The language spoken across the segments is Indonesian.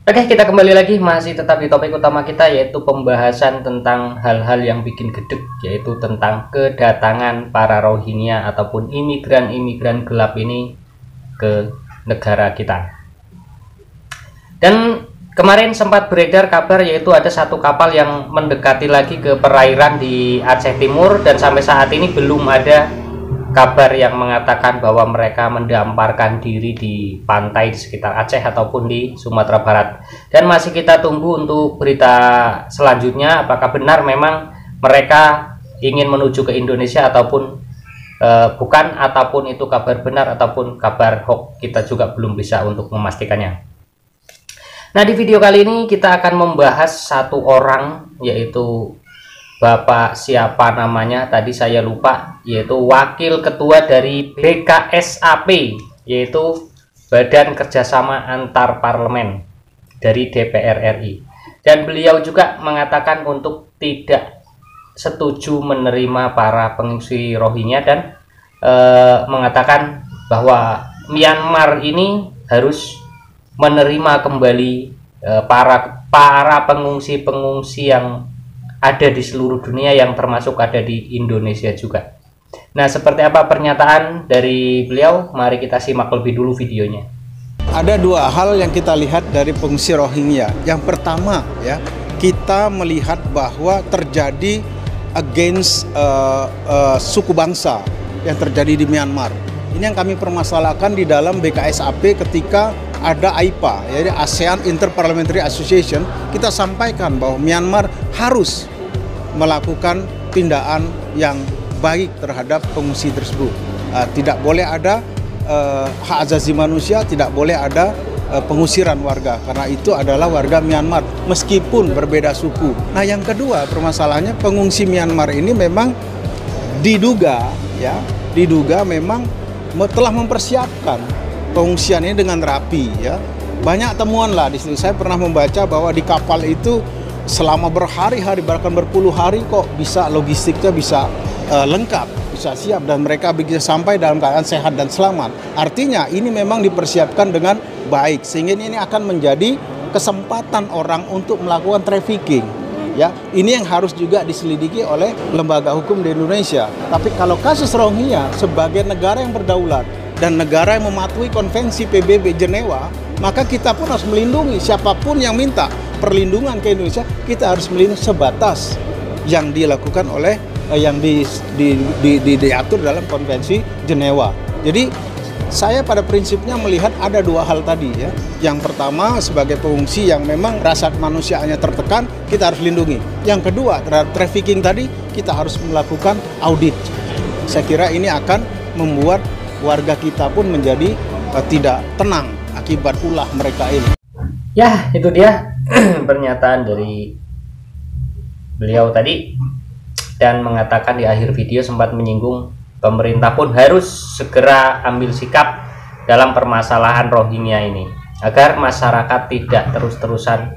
Oke, kita kembali lagi masih tetap di topik utama kita, yaitu pembahasan tentang hal-hal yang bikin gedeg, yaitu tentang kedatangan para Rohingya ataupun imigran-imigran gelap ini ke negara kita. Dan kemarin sempat beredar kabar yaitu ada satu kapal yang mendekati lagi ke perairan di Aceh Timur, dan sampai saat ini belum ada kabar yang mengatakan bahwa mereka mendamparkan diri di pantai di sekitar Aceh ataupun di Sumatera Barat. Dan masih kita tunggu untuk berita selanjutnya, apakah benar memang mereka ingin menuju ke Indonesia ataupun bukan, ataupun itu kabar benar ataupun kabar hoax. Kita juga belum bisa untuk memastikannya. Nah, di video kali ini kita akan membahas satu orang, yaitu Bapak siapa namanya tadi saya lupa, yaitu Wakil Ketua dari BKSAP, yaitu Badan Kerjasama Antar Parlemen dari DPR RI. Dan beliau juga mengatakan untuk tidak setuju menerima para pengungsi Rohingya dan mengatakan bahwa Myanmar ini harus menerima kembali para pengungsi-pengungsi yang ada di seluruh dunia, yang termasuk ada di Indonesia juga. Nah, seperti apa pernyataan dari beliau? Mari kita simak lebih dulu videonya. Ada dua hal yang kita lihat dari pengungsi Rohingya. Yang pertama, ya, kita melihat bahwa terjadi against suku bangsa yang terjadi di Myanmar. Ini yang kami permasalahkan di dalam BKSAP ketika ada AIPA, yaitu ASEAN Interparliamentary Association. Kita sampaikan bahwa Myanmar harus melakukan tindakan yang baik terhadap pengungsi tersebut. Tidak boleh ada hak asasi manusia, tidak boleh ada pengusiran warga, karena itu adalah warga Myanmar meskipun berbeda suku. Nah, yang kedua permasalahannya, pengungsi Myanmar ini memang diduga memang telah mempersiapkan pengungsian ini dengan rapi, ya. Banyak temuan lah di situ. Saya pernah membaca bahwa di kapal itu selama berhari-hari, bahkan berpuluh hari kok bisa logistiknya bisa lengkap, bisa siap, dan mereka bisa sampai dalam keadaan sehat dan selamat. Artinya ini memang dipersiapkan dengan baik, sehingga ini akan menjadi kesempatan orang untuk melakukan trafficking. Ya, ini yang harus juga diselidiki oleh lembaga hukum di Indonesia. Tapi kalau kasus Rohingya sebagai negara yang berdaulat dan negara yang mematuhi konvensi PBB Jenewa, maka kita pun harus melindungi siapapun yang minta perlindungan ke Indonesia. Kita harus melindungi sebatas yang dilakukan oleh yang diatur dalam konvensi Jenewa. Jadi saya pada prinsipnya melihat ada dua hal tadi, ya. Yang pertama, sebagai pengungsi yang memang rasa kemanusiaannya tertekan, kita harus lindungi. Yang kedua, terhadap trafficking tadi, kita harus melakukan audit. Saya kira ini akan membuat warga kita pun menjadi tidak tenang akibat ulah mereka ini. Ya, itu dia pernyataan dari beliau tadi, dan mengatakan di akhir video sempat menyinggung pemerintah pun harus segera ambil sikap dalam permasalahan Rohingya ini, agar masyarakat tidak terus-terusan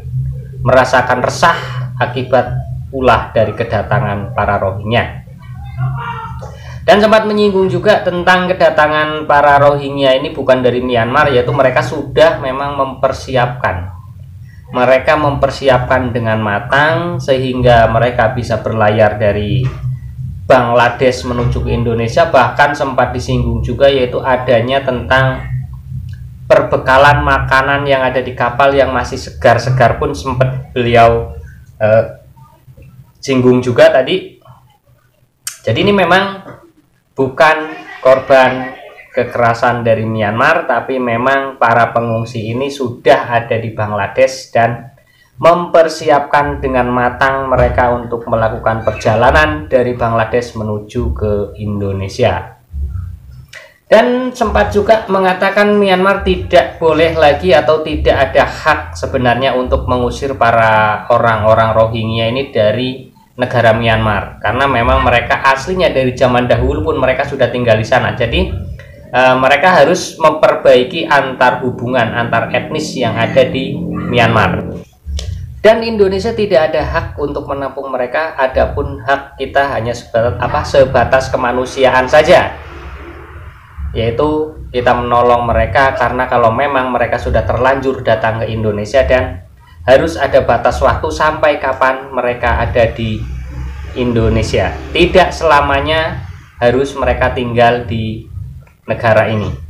merasakan resah akibat ulah dari kedatangan para Rohingya. Dan sempat menyinggung juga tentang kedatangan para Rohingya ini bukan dari Myanmar, yaitu mereka sudah memang mempersiapkan. Mereka mempersiapkan dengan matang sehingga mereka bisa berlayar dari Bangladesh menuju ke Indonesia. Bahkan sempat disinggung juga yaitu adanya tentang perbekalan makanan yang ada di kapal yang masih segar-segar pun sempat beliau singgung juga tadi. Jadi ini memang bukan korban kekerasan dari Myanmar, tapi memang para pengungsi ini sudah ada di Bangladesh dan mempersiapkan dengan matang mereka untuk melakukan perjalanan dari Bangladesh menuju ke Indonesia. Dan sempat juga mengatakan Myanmar tidak boleh lagi atau tidak ada hak sebenarnya untuk mengusir para orang-orang Rohingya ini dari negara Myanmar, karena memang mereka aslinya dari zaman dahulu pun mereka sudah tinggal di sana. Jadi mereka harus memperbaiki hubungan antar etnis yang ada di Myanmar. Dan Indonesia tidak ada hak untuk menampung mereka, adapun hak kita hanya sebatas kemanusiaan saja. yaitu kita menolong mereka, karena kalau memang mereka sudah terlanjur datang ke Indonesia dan harus ada batas waktu sampai kapan mereka ada di Indonesia. Tidak selamanya harus mereka tinggal di negara ini.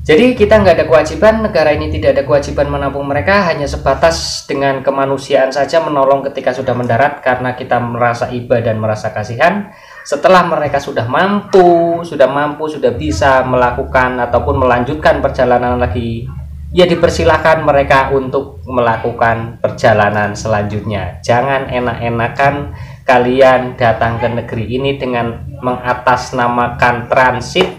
Jadi kita nggak ada kewajiban, negara ini tidak ada kewajiban menampung mereka, hanya sebatas dengan kemanusiaan saja menolong ketika sudah mendarat, karena kita merasa iba dan merasa kasihan. Setelah mereka sudah mampu, sudah bisa melakukan ataupun melanjutkan perjalanan lagi, ya dipersilahkan mereka untuk melakukan perjalanan selanjutnya. Jangan enak-enakan kalian datang ke negeri ini dengan mengatasnamakan transit,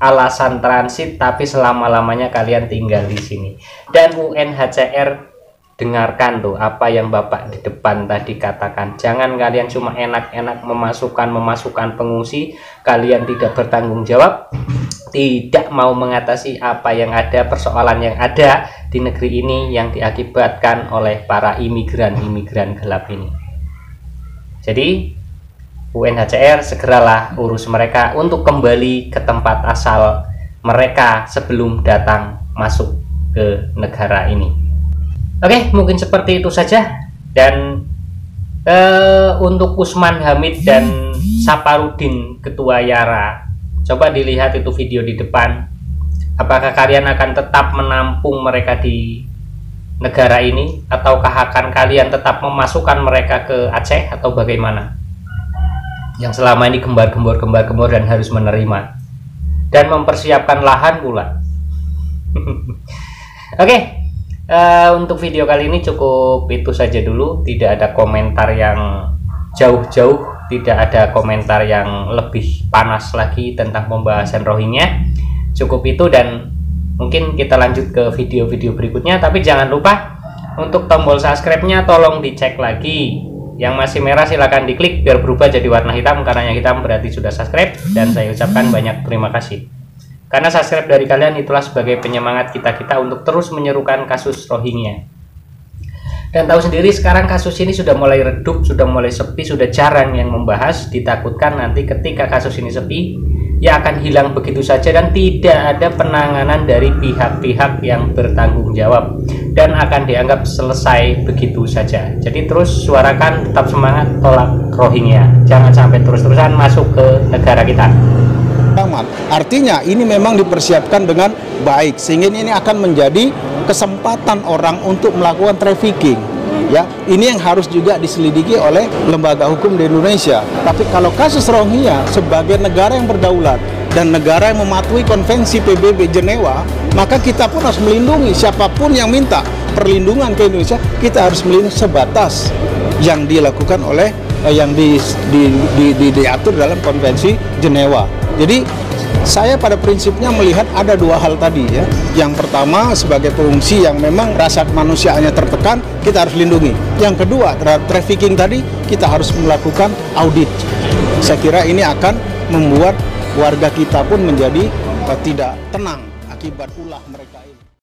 alasan transit, tapi selama-lamanya kalian tinggal di sini. Dan UNHCR, dengarkan tuh apa yang Bapak di depan tadi katakan. Jangan kalian cuma enak-enak memasukkan pengungsi, kalian tidak bertanggung jawab, tidak mau mengatasi apa yang ada, persoalan yang ada di negeri ini yang diakibatkan oleh para imigran gelap ini. Jadi UNHCR segeralah urus mereka untuk kembali ke tempat asal mereka sebelum datang masuk ke negara ini. Oke, mungkin seperti itu saja. Dan untuk Usman Hamid dan Saparudin Ketua Yara, coba dilihat itu video di depan. Apakah kalian akan tetap menampung mereka di negara ini, ataukah akan kalian tetap memasukkan mereka ke Aceh, atau bagaimana? Yang selama ini gembar-gembor dan harus menerima dan mempersiapkan lahan pula. Oke, untuk video kali ini cukup itu saja dulu. Tidak ada komentar yang jauh-jauh, tidak ada komentar yang lebih panas lagi tentang pembahasan Rohingya. Cukup itu, dan mungkin kita lanjut ke video-video berikutnya. Tapi jangan lupa untuk tombol subscribe-nya tolong dicek lagi. Yang masih merah silahkan diklik biar berubah jadi warna hitam, karena yang hitam berarti sudah subscribe. Dan saya ucapkan banyak terima kasih, karena subscribe dari kalian itulah sebagai penyemangat kita untuk terus menyerukan kasus Rohingya. Dan tahu sendiri sekarang kasus ini sudah mulai redup, sudah mulai sepi, sudah jarang yang membahas. Ditakutkan nanti ketika kasus ini sepi, ya akan hilang begitu saja dan tidak ada penanganan dari pihak-pihak yang bertanggung jawab, dan akan dianggap selesai begitu saja. Jadi terus suarakan, tetap semangat, tolak Rohingya. Jangan sampai terus-terusan masuk ke negara kita. Artinya ini memang dipersiapkan dengan baik, sehingga ini akan menjadi kesempatan orang untuk melakukan trafficking. Ya, ini yang harus juga diselidiki oleh lembaga hukum di Indonesia. Tapi kalau kasus Rohingya sebagai negara yang berdaulat dan negara yang mematuhi konvensi PBB Jenewa, maka kita pun harus melindungi siapapun yang minta perlindungan ke Indonesia. Kita harus melindungi sebatas yang dilakukan oleh yang diatur dalam konvensi Jenewa. Jadi saya pada prinsipnya melihat ada dua hal tadi ya. Yang pertama, sebagai pengungsi yang memang rasa kemanusiaannya tertekan, kita harus lindungi. Yang kedua, terhadap trafficking tadi, kita harus melakukan audit. Saya kira ini akan membuat warga kita pun menjadi tidak tenang akibat ulah mereka ini.